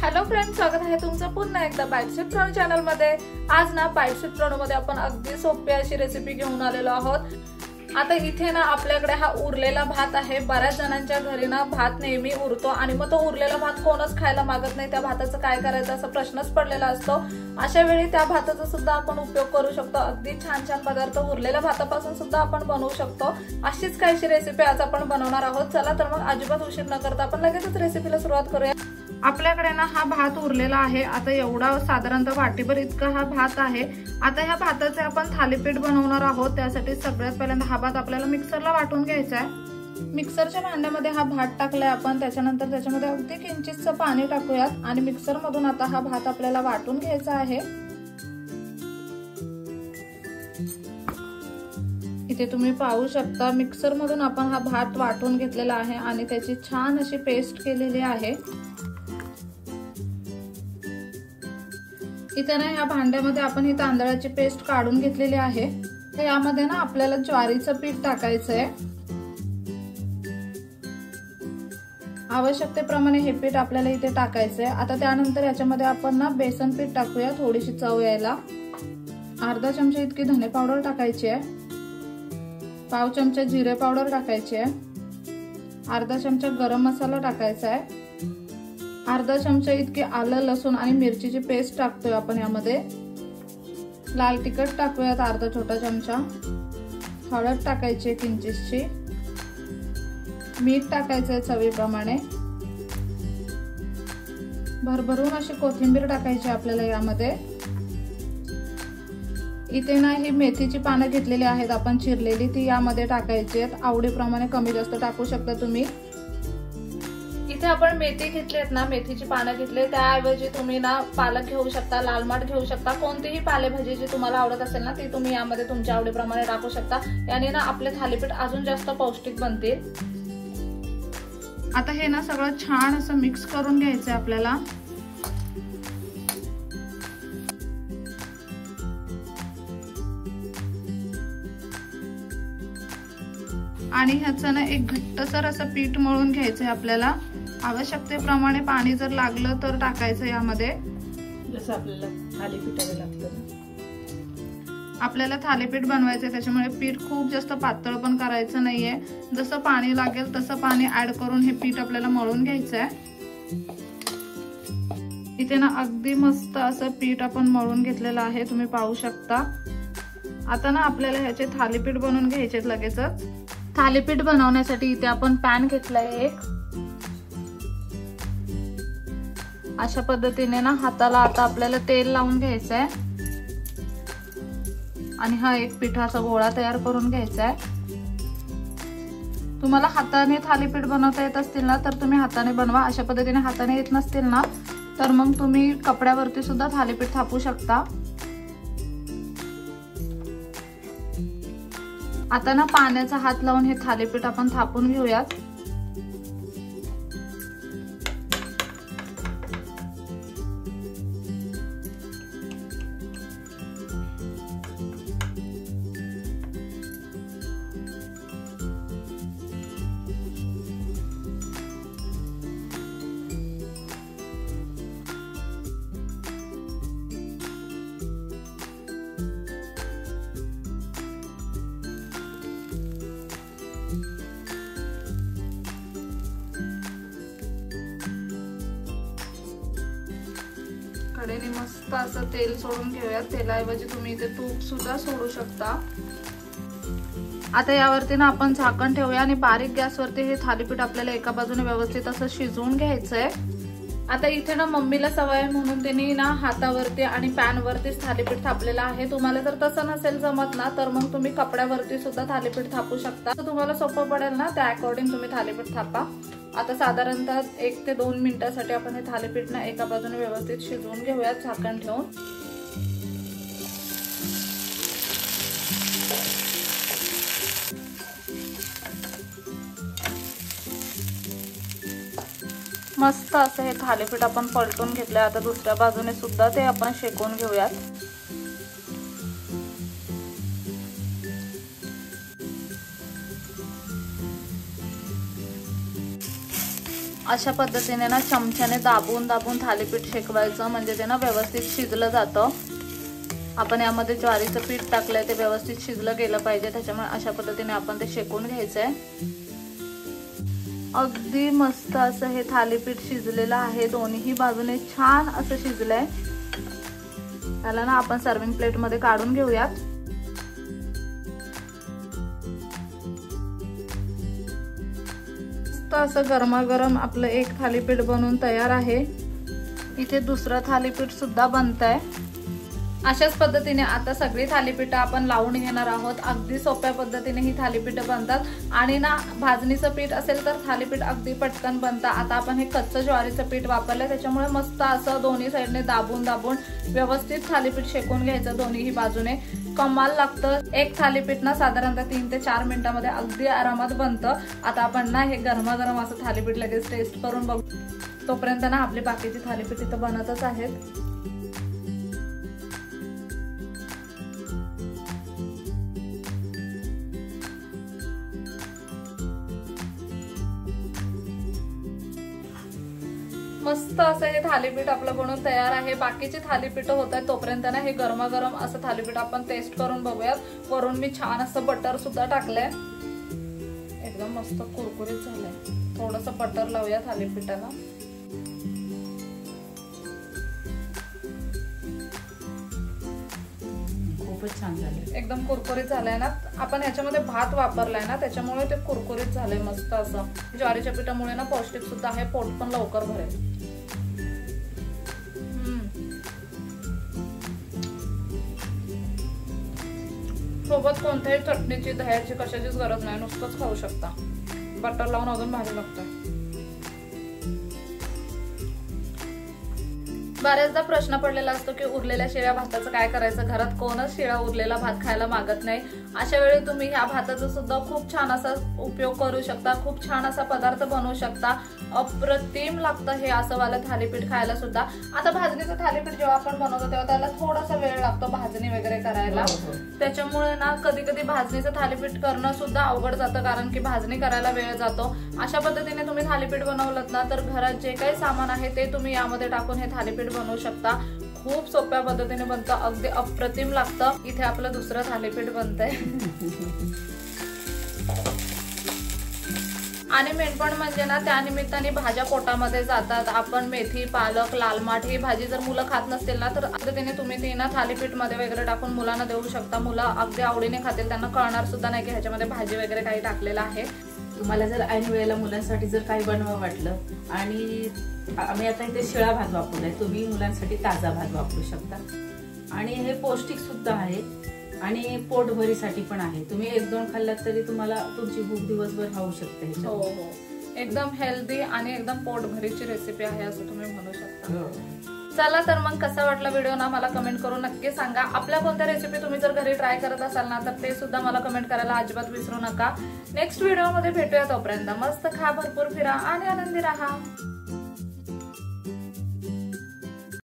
Hello friends, स्वागत आहे तुमचं पुन्हा एकदा बाईट्स विथ प्रणू चॅनल मध्ये। आज ना बाईट्स विथ प्रणू मध्ये आपण अगदी सोपी अशी रेसिपी घेऊन आलेलो आहोत। आता इथे ना आपल्याकडे हा उरलेला भात आहे। बऱ्याच जणांच्या घरी ना भात नेहमी उरतो आणि मग तो उरलेला भात कोणच खायला मागत नाही। त्या भाताचं काय करायचं असा प्रश्नच पडलेला असतो। अशा वेळी त्या भाताचा सुद्धा आपण उपयोग करू शकतो। अगदी छान छान पदार्थ उरलेल्या भातापासून सुद्धा आपण बनवू शकतो। अशीच काहीशी रेसिपी आज आपण बनवणार आहोत। चला तर मग अजिबात उशीर न करता आपण लगेचच रेसिपीला सुरुवात करूया। आपल्याकडे ना हा भात उरलेला आहे। आता एवढा साधारणतः वाटीभर इतका हा भात आहे। आता ह्या भाताचे आपण थालीपीठ बनवणार आहोत। त्यासाठी सगळ्यात पहिल्यांदा हा भात आपल्याला मिक्सरला वाटून घ्यायचा आहे। मिक्सरच्या भांड्यामध्ये हा भात टाकलाय आपण। त्याच्यानंतर त्याच्यामध्ये अगदी किंचितचं पाणी टाकूयात आणि मिक्सर मधून आता हा भात आपल्याला वाटून घ्यायचा आहे। इथे तुम्ही पाहू शकता मिक्सर मधून आपण हा भात वाटून घेतलेला आहे आणि त्याची छान अशी पेस्ट केलेली आहे। इथे ना ह्या भांड्यामध्ये आपण ही तांदळाची पेस्ट काढून घेतलेली आहे। तर यामध्ये ना आपल्याला ज्वारीचं पीठ टाकायचं आहे। आवश्यकतेप्रमाणे हे पीठ आपल्याला इथे टाकायचं आहे। आता त्यानंतर याच्यामध्ये आपण ना बेसन पीठ टाकूया थोडीशी चव यायला। अर्धा चमचा इतकी धने पावडर टाकायची आहे। पाव चमचा जिरे पावडर टाकायची आहे। अर्धा चमचा गरम मसाला टाकायचा आहे। अर्धा चमचा इतकी आलं लसूण आणि मिरचीची पेस्ट टाकतोय आपण यामध्ये। लाल तिखट टाकूयात अर्धा छोटा चमचा। हळद टाकायची किंचितशी। मीठ टाकायचंय चवीप्रमाणे। भरभरून अशी कोथिंबीर टाकायची आपल्याला यामध्ये। इथे ना ही मेथीची पानं घेतलेली आहेत आपण चिरलेली, ती यामध्ये टाकायची आहेत। आवडीप्रमाणे कमी जास्त टाकू शकता तुम्ही। इथे आपण मेथी घेतलेत ना, मेथीची पानं घेतले, त्याऐवजी तुम्ही ना पालक घेऊ शकता, लाल माठ घेऊ शकता। कोणतीही पालेभाजी जी तुम्हाला आवडत असेल ना ती तुम्ही यामध्ये तुमच्या आवडीप्रमाणे टाकू शकता। याने ना आपले थालीपीठ अजून जास्त पौष्टिक बनतील। आता हे ना सगळं छान असं मिक्स करून घ्यायचंय आपल्याला। आणि ह्याचं ना एक घट्टसर असं पीठ मळून घ्यायचंय आपल्याला। आवश्यकतेप्रमाणे पाणी जर लागलं तर टाकायचं यामध्ये, जसं आपल्याला थालीपीठाला लागतं। आपल्याला थालीपीठ बनवायचंय त्याच्यामुळे पीठ खूप जास्त पातळ पण करायचं नाहीये। जसं पाणी लागेल तसं पाणी ऍड करून हे पीठ आपल्याला मळून घ्यायचंय। इथे ना अगदी मस्त असं पीठ आपण मळून घेतलेलं आहे, तुम्ही पाहू शकता। आता ना आपल्याला ह्याचे थालीपीठ बनवून घ्यायचे लगेचच। थालीपीठ बनवण्यासाठी इथे आपण पॅन घेतलाय एक। अशा पद्धतीने ना हाताला आता आपल्याला तेल लावून घ्यायचं आहे आणि हा एक पिठाचा गोळा तयार करून घ्यायचा आहे। तुम्हाला हाताने थालीपीठ बनवता येत असतील ना तर तुम्ही हाताने बनवा। अशा पद्धतीने हाताने येत नसतील ना तर मग तुम्ही कपड्यावरती सुद्धा थालीपीठ थापू शकता। आता ना पाण्याचा हात लावून हे थालीपीठ आपण थापून घेऊयात। कढईने मस्त असं तेल सोडून घेऊयात। तेलाऐवजी तुम्ही इथे तूप सुद्धा सोडू शकता। आता यावरती ना आपण झाकण ठेवूया आणि बारीक गॅसवरती हे थालीपीठ आपल्याला एका बाजूने व्यवस्थित असं शिजवून घ्यायचंय। आता इथे ना मम्मीला सवय म्हणून त्यांनी ना हातावरती आणि पॅन वरतीच थालीपीठ थापलेलं आहे। तुम्हाला जर तसं नसेल जमत ना तर मग तुम्ही कपड्यावरती सुद्धा थालीपीठ थापू शकता। तुम्हाला सोपं पडेल ना त्या अकॉर्डिंग तुम्ही थालीपीठ थापा। आता साधारणतः 1 ते 2 मिनिटांसाठी आपण हे थालीपीठ ना एका बाजूने व्यवस्थित शिजवून घेऊयात झाकण ठेवून। मस्त असं हे थालीपीठ आपण पलटून घेतलंय। आता दुसऱ्या बाजूने सुद्धा ते आपण शेकून घेऊयात। अशा पद्धतीने ना चमच्याने दाबून दाबून थालीपीठ शेकवायचं, म्हणजे ते ना व्यवस्थित शिजलं जातं. आपण यामध्ये ज्वारीचं पीठ टाकलंय, ते व्यवस्थित शिजलं गेलं पाहिजे, त्याच्यामुळे अशा पद्धतीने आपण ते शेकून घ्यायचंय. अगदी मस्त असं हे थालीपीठ शिजलेलं आहे, दोन्ही बाजूने छान असं शिजलंय. त्याला ना आपण सर्विंग प्लेट मध्ये काढून घेऊयात. मस्त असं गरमागरम आपलं एक थालीपीठ बनवून तयार आहे. इथे दुसरं थालीपीठ सुद्धा बनतंय. अशाच पद्धतीने आता सगळी थालीपीठ आपण लावून घेणार आहोत. अगदी सोप्या पद्धतीने ही थालीपीठ बनतात आणि ना भाजणीचं पीठ असेल तर थालीपीठ अगदी पटकन बनतं. आता आपण हे कच्चं ज्वारीचं पीठ वापरलंय, त्याच्यामुळे मस्त असं दोन्ही साईडने दाबून दाबून व्यवस्थित थालीपीठ शेकून घ्यायचं दोन्ही बाजूने. कमाल लागतं. एक थालीपीठ ना साधारणतः 3 ते 4 मिनिटांमध्ये अगदी आरामात बनतं. आता आपण ना हे गरमागरम असं थालीपीठ लगेच टेस्ट करून बघू. तोपर्यंत ना आपली बाकीची थालीपीठ इथं बनतच आहेत. मस्त असं हे थालीपीठ आपलं बनवून तयार आहे. बाकीचे थालीपीठ होत आहेत, तोपर्यंत ना हे गरमागरम असं थालीपीठ आपण टेस्ट करून बघूयात. वरून मी छान असं बटर सुद्धा टाकलंय, एकदम मस्त कुरकुरीत झालंय. थोडंसं बटर लावूया थालीपीठाला. खूपच छान झालं, एकदम कुरकुरीत झालंय ना. आपण ह्याच्यामध्ये भात वापरलाय ना, त्याच्यामुळे ते कुरकुरीत झालंय मस्त असं. ज्वारीच्या पिठामुळे ना पौष्टिक सुद्धा आहे, पोट पण लवकर भरेल. सोबत कोणत्याही चटणीची दह्याची कशाचीच गरज नाही, नुसतंच खाऊ शकता. बटर लावून अजून भारी लागतं. बऱ्याचदा प्रश्न पडलेला असतो की उरलेल्या शिळ्या भाताचं काय करायचं. घरात कोणच शिळा उरलेला भात खायला मागत नाही. अशा वेळी तुम्ही ह्या भाताचा सुद्धा खूप छान असा उपयोग करू शकता, खूप छान असा पदार्थ बनवू शकता. अप्रतिम लागतं हे असं वालं थालीपीठ खायला सुद्धा. आता भाजणीचं थालीपीठ जेव्हा आपण बनवतो तेव्हा त्याला थोडासा वेळ लागतो भाजणी वगैरे करायला. त्याच्यामुळे ना कधी कधी भाजणीचं थालीपीठ करणं सुद्धा अवघड जातं, कारण की भाजणी करायला वेळ जातो. अशा पद्धतीने तुम्ही थालीपीठ बनवलं ना तर घरात जे काही सामान आहे ते तुम्ही यामध्ये टाकून हे थालीपीठ बनवू शकता. खूप सोप्या पद्धतीने बनतं, अगदी अप्रतिम लागतं. इथे आपलं दुसरं थालीपीठ बनतंय. आणि मेनपण म्हणजे ना त्यानिमित्ताने भाज्या पोटामध्ये जातात. आपण मेथी, पालक, लाल माठ ही भाजी जर मुलं खात नसतील ना तर पद्धतीने तुम्ही ती ना थालीपीठ मध्ये वगैरे टाकून मुलांना देऊ शकता. मुलं अगदी आवडीने खातील, त्यांना कळणार सुद्धा नाही की ह्याच्यामध्ये भाजी वगैरे काही टाकलेलं आहे. तुम्हाला जर ऐन वेळेला मुलांसाठी जर काही बनवावं वाटलं, आणि आम्ही आता इथे शिळा भात वापरलाय, तुम्ही मुलांसाठी ताजा भात वापरू शकता. आणि हे पौष्टिक सुद्धा आहे आणि पोटभरीसाठी पण आहे. तुम्ही 1-2 खाल्लात तरी तुम्हाला तुमची भूक दिवसभर राहू शकते. हो हो, एकदम हेल्दी आणि एकदम पोटभरीची रेसिपी आहे असं तुम्ही म्हणू शकता. चला तर मग कसा वाटला व्हिडिओ ना मला कमेंट करून नक्की सांगा. आपल्या कोणत्या रेसिपी तुम्ही जर घरी ट्राय करत असाल ना तर ते सुद्धा मला कमेंट करायला अजिबात विसरू नका. नेक्स्ट व्हिडिओ मध्ये भेटूया. तोपर्यंत मस्त खा, भरपूर फिरा आणि आनंदी राहा.